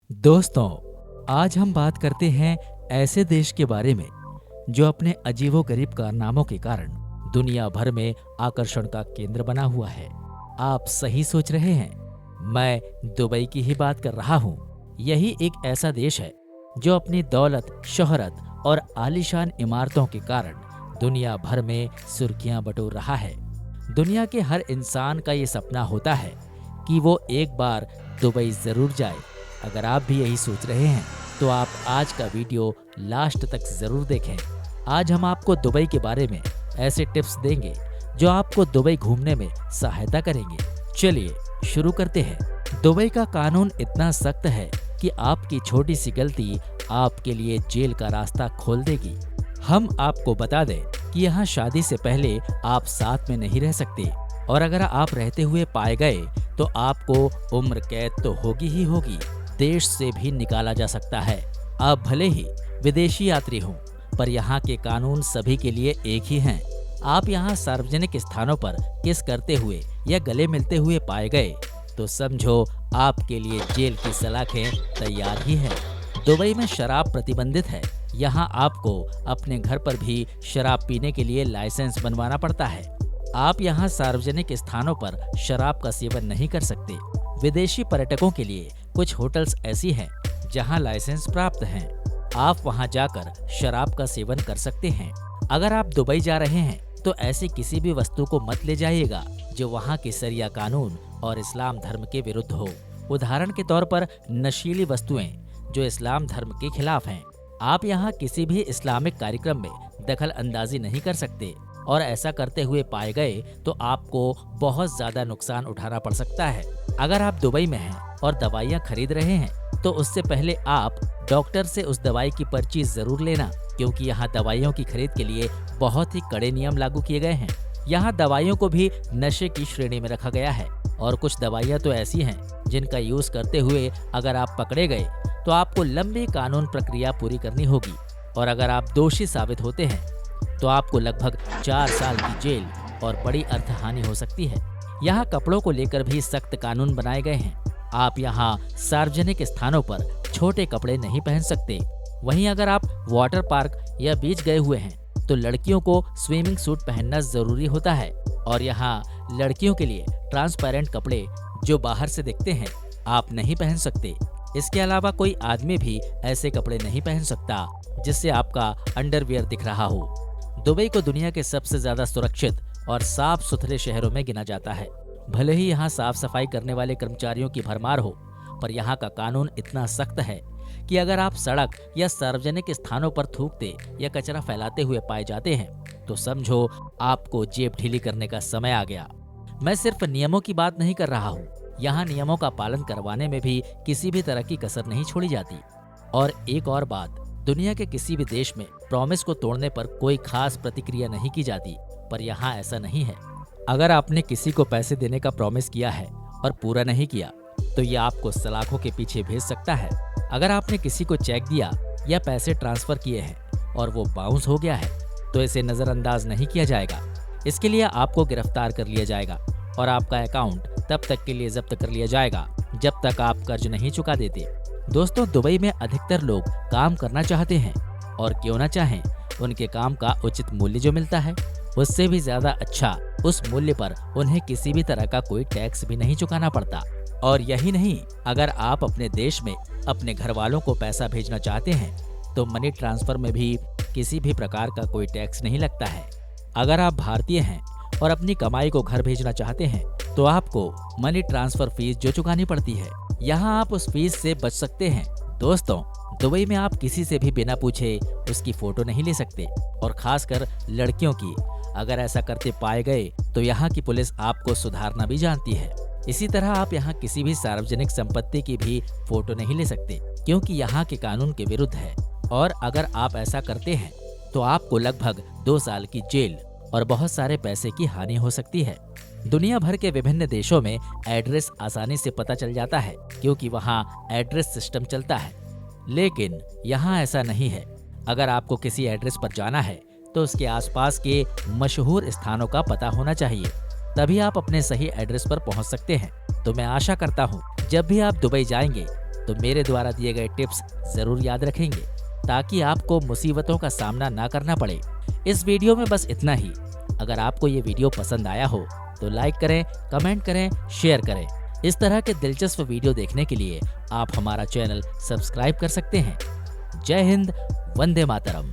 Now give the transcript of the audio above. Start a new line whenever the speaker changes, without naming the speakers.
दोस्तों, आज हम बात करते हैं ऐसे देश के बारे में जो अपने अजीबोगरीब कारनामों के कारण दुनिया भर में आकर्षण का केंद्र बना हुआ है। आप सही सोच रहे हैं, मैं दुबई की ही बात कर रहा हूँ। यही एक ऐसा देश है जो अपनी दौलत, शोहरत और आलीशान इमारतों के कारण दुनिया भर में सुर्खियां बटोर रहा है। दुनिया के हर इंसान का ये सपना होता है कि वो एक बार दुबई जरूर जाए। अगर आप भी यही सोच रहे हैं तो आप आज का वीडियो लास्ट तक जरूर देखें। आज हम आपको दुबई के बारे में ऐसे टिप्स देंगे जो आपको दुबई घूमने में सहायता करेंगे। चलिए शुरू करते हैं। दुबई का कानून इतना सख्त है कि आपकी छोटी सी गलती आपके लिए जेल का रास्ता खोल देगी। हम आपको बता दें कि यहाँ शादी से पहले आप साथ में नहीं रह सकते, और अगर आप रहते हुए पाए गए तो आपको उम्र कैद तो होगी ही होगी, देश से भी निकाला जा सकता है। आप भले ही विदेशी यात्री हों, पर यहाँ के कानून सभी के लिए एक ही हैं। आप यहाँ सार्वजनिक स्थानों पर किस करते हुए या गले मिलते हुए पाए गए तो समझो आपके लिए जेल की सलाखें तैयार ही है। दुबई में शराब प्रतिबंधित है। यहाँ आपको अपने घर पर भी शराब पीने के लिए लाइसेंस बनवाना पड़ता है। आप यहाँ सार्वजनिक स्थानों पर शराब का सेवन नहीं कर सकते। विदेशी पर्यटकों के लिए कुछ होटल्स ऐसी हैं जहाँ लाइसेंस प्राप्त हैं। आप वहाँ जाकर शराब का सेवन कर सकते हैं। अगर आप दुबई जा रहे हैं तो ऐसी किसी भी वस्तु को मत ले जाइएगा जो वहाँ के शरिया कानून और इस्लाम धर्म के विरुद्ध हो। उदाहरण के तौर पर नशीली वस्तुएं जो इस्लाम धर्म के खिलाफ हैं। आप यहाँ किसी भी इस्लामिक कार्यक्रम में दखल अंदाजी नहीं कर सकते, और ऐसा करते हुए पाए गए तो आपको बहुत ज्यादा नुकसान उठाना पड़ सकता है। अगर आप दुबई में हैं और दवाइयाँ खरीद रहे हैं तो उससे पहले आप डॉक्टर से उस दवाई की पर्ची जरूर लेना, क्योंकि यहाँ दवाइयों की खरीद के लिए बहुत ही कड़े नियम लागू किए गए हैं। यहाँ दवाइयों को भी नशे की श्रेणी में रखा गया है, और कुछ दवाइयाँ तो ऐसी हैं जिनका यूज करते हुए अगर आप पकड़े गए तो आपको लंबी कानून प्रक्रिया पूरी करनी होगी, और अगर आप दोषी साबित होते हैं तो आपको लगभग 4 साल की जेल और बड़ी अर्थहानि हो सकती है। यहाँ कपड़ों को लेकर भी सख्त कानून बनाए गए हैं। आप यहाँ सार्वजनिक स्थानों पर छोटे कपड़े नहीं पहन सकते। वहीं अगर आप वाटर पार्क या बीच गए हुए हैं तो लड़कियों को स्विमिंग सूट पहनना जरूरी होता है, और यहाँ लड़कियों के लिए ट्रांसपेरेंट कपड़े जो बाहर से दिखते हैं आप नहीं पहन सकते। इसके अलावा कोई आदमी भी ऐसे कपड़े नहीं पहन सकता जिससे आपका अंडरवियर दिख रहा हो। दुबई को दुनिया के सबसे ज्यादा सुरक्षित और साफ सुथरे शहरों में गिना जाता है। भले ही यहाँ साफ सफाई करने वाले कर्मचारियों की भरमार हो, पर यहाँ का कानून इतना सख्त है कि अगर आप सड़क या सार्वजनिक स्थानों पर थूकते या कचरा फैलाते हुए पाए जाते हैं तो समझो आपको जेब ढीली करने का समय आ गया। मैं सिर्फ नियमों की बात नहीं कर रहा हूँ, यहाँ नियमों का पालन करवाने में भी किसी भी तरह की कसर नहीं छोड़ी जाती। और एक और बात, दुनिया के किसी भी देश में प्रॉमिस को तोड़ने पर कोई खास प्रतिक्रिया नहीं की जाती, पर यहाँ ऐसा नहीं है। अगर आपने किसी को पैसे देने का प्रॉमिस किया है और पूरा नहीं किया तो ये आपको सलाखों के पीछे भेज सकता है। अगर आपने किसी को चेक दिया या पैसे ट्रांसफर किए हैं और वो बाउंस हो गया है तो इसे नजरअंदाज नहीं किया जाएगा। इसके लिए आपको गिरफ्तार कर लिया जाएगा और आपका अकाउंट तब तक के लिए जब्त कर लिया जाएगा जब तक आप कर्ज नहीं चुका देते। दोस्तों, दुबई में अधिकतर लोग काम करना चाहते हैं, और क्यों ना चाहें, उनके काम का उचित मूल्य जो मिलता है उससे भी ज्यादा अच्छा उस मूल्य पर उन्हें किसी भी तरह का कोई टैक्स भी नहीं चुकाना पड़ता। और यही नहीं, अगर आप अपने देश में अपने घर वालों को पैसा भेजना चाहते हैं तो मनी ट्रांसफर में भी किसी भी प्रकार का कोई टैक्स नहीं लगता है। अगर आप भारतीय हैं और अपनी कमाई को घर भेजना चाहते हैं तो आपको मनी ट्रांसफर फीस जो चुकानी पड़ती है, यहाँ आप उस फीस से बच सकते हैं। दोस्तों, दुबई में आप किसी से भी बिना पूछे उसकी फोटो नहीं ले सकते, और खासकर लड़कियों की। अगर ऐसा करते पाए गए तो यहाँ की पुलिस आपको सुधारना भी जानती है। इसी तरह आप यहाँ किसी भी सार्वजनिक संपत्ति की भी फोटो नहीं ले सकते, क्योंकि यहाँ के कानून के विरुद्ध है, और अगर आप ऐसा करते हैं तो आपको लगभग 2 साल की जेल और बहुत सारे पैसे की हानि हो सकती है। दुनिया भर के विभिन्न देशों में एड्रेस आसानी से पता चल जाता है, क्योंकि वहाँ एड्रेस सिस्टम चलता है, लेकिन यहाँ ऐसा नहीं है। अगर आपको किसी एड्रेस पर जाना है तो उसके आसपास के मशहूर स्थानों का पता होना चाहिए, तभी आप अपने सही एड्रेस पर पहुँच सकते हैं। तो मैं आशा करता हूँ जब भी आप दुबई जाएंगे तो मेरे द्वारा दिए गए टिप्स जरूर याद रखेंगे ताकि आपको मुसीबतों का सामना ना करना पड़े। इस वीडियो में बस इतना ही। अगर आपको ये वीडियो पसंद आया हो तो लाइक करें, कमेंट करें, शेयर करें। इस तरह के दिलचस्प वीडियो देखने के लिए आप हमारा चैनल सब्सक्राइब कर सकते हैं। जय हिंद, वंदे मातरम।